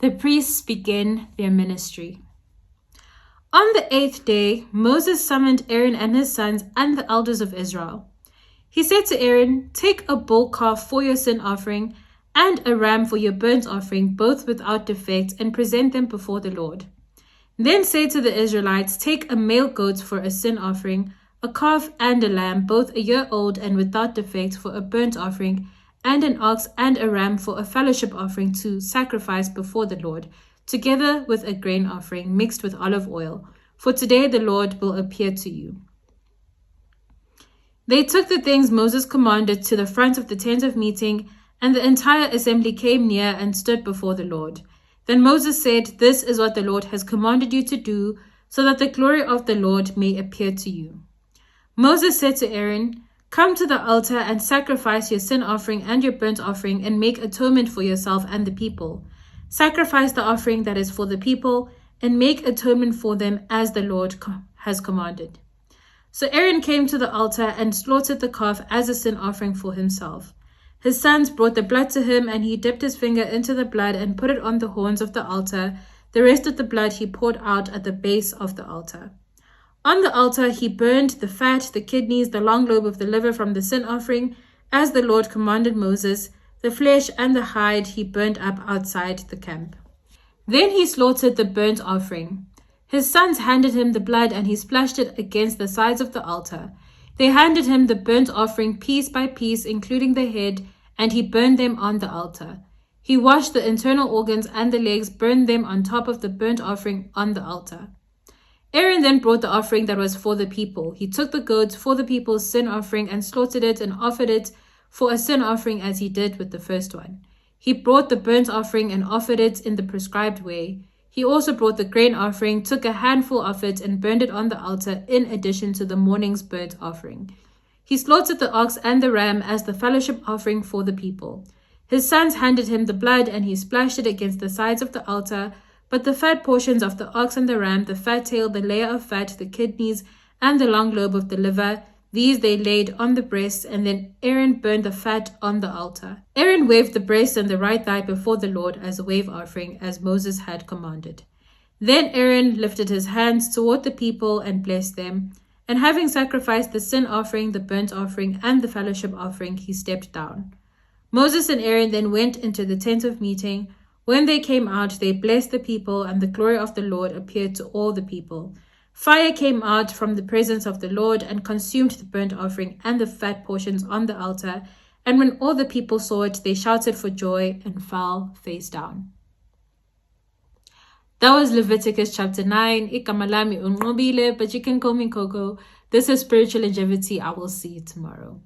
The priests begin their ministry. On the 8th day, Moses summoned Aaron and his sons and the elders of Israel. He said to Aaron, "Take a bull calf for your sin offering and a ram for your burnt offering, both without defect, and present them before the Lord. Then say to the Israelites, take a male goat for a sin offering, a calf and a lamb, both a year old and without defect, for a burnt offering, and an ox and a ram for a fellowship offering to sacrifice before the Lord, together with a grain offering mixed with olive oil. For today the Lord will appear to you." They took the things Moses commanded to the front of the tent of meeting, and the entire assembly came near and stood before the Lord. Then Moses said, "This is what the Lord has commanded you to do, so that the glory of the Lord may appear to you." Moses said to Aaron, "Come to the altar and sacrifice your sin offering and your burnt offering, and make atonement for yourself and the people. Sacrifice the offering that is for the people, and make atonement for them as the Lord has commanded." So Aaron came to the altar and slaughtered the calf as a sin offering for himself. His sons brought the blood to him, and he dipped his finger into the blood and put it on the horns of the altar. The rest of the blood he poured out at the base of the altar. On the altar he burned the fat, the kidneys, the long lobe of the liver from the sin offering, as the Lord commanded Moses. The flesh and the hide he burned up outside the camp. Then he slaughtered the burnt offering. His sons handed him the blood, and he splashed it against the sides of the altar. They handed him the burnt offering piece by piece, including the head, and he burned them on the altar. He washed the internal organs and the legs, burned them on top of the burnt offering on the altar. Aaron then brought the offering that was for the people. He took the goat for the people's sin offering and slaughtered it and offered it for a sin offering as he did with the first one. He brought the burnt offering and offered it in the prescribed way. He also brought the grain offering, took a handful of it, and burned it on the altar in addition to the morning's burnt offering. He slaughtered the ox and the ram as the fellowship offering for the people. His sons handed him the blood, and he splashed it against the sides of the altar. But the fat portions of the ox and the ram, the fat tail, the layer of fat, the kidneys, and the long lobe of the liver, these they laid on the breast, and then Aaron burned the fat on the altar. Aaron waved the breast and the right thigh before the Lord as a wave offering, as Moses had commanded. Then Aaron lifted his hands toward the people and blessed them. And having sacrificed the sin offering, the burnt offering, and the fellowship offering, he stepped down. Moses and Aaron then went into the tent of meeting. When they came out, they blessed the people, and the glory of the Lord appeared to all the people. Fire came out from the presence of the Lord and consumed the burnt offering and the fat portions on the altar. And when all the people saw it, they shouted for joy and fell face down. That was Leviticus chapter 9. Ikamalami unmobile, but you can call me Coco. This is Spiritual Longevity. I will see you tomorrow.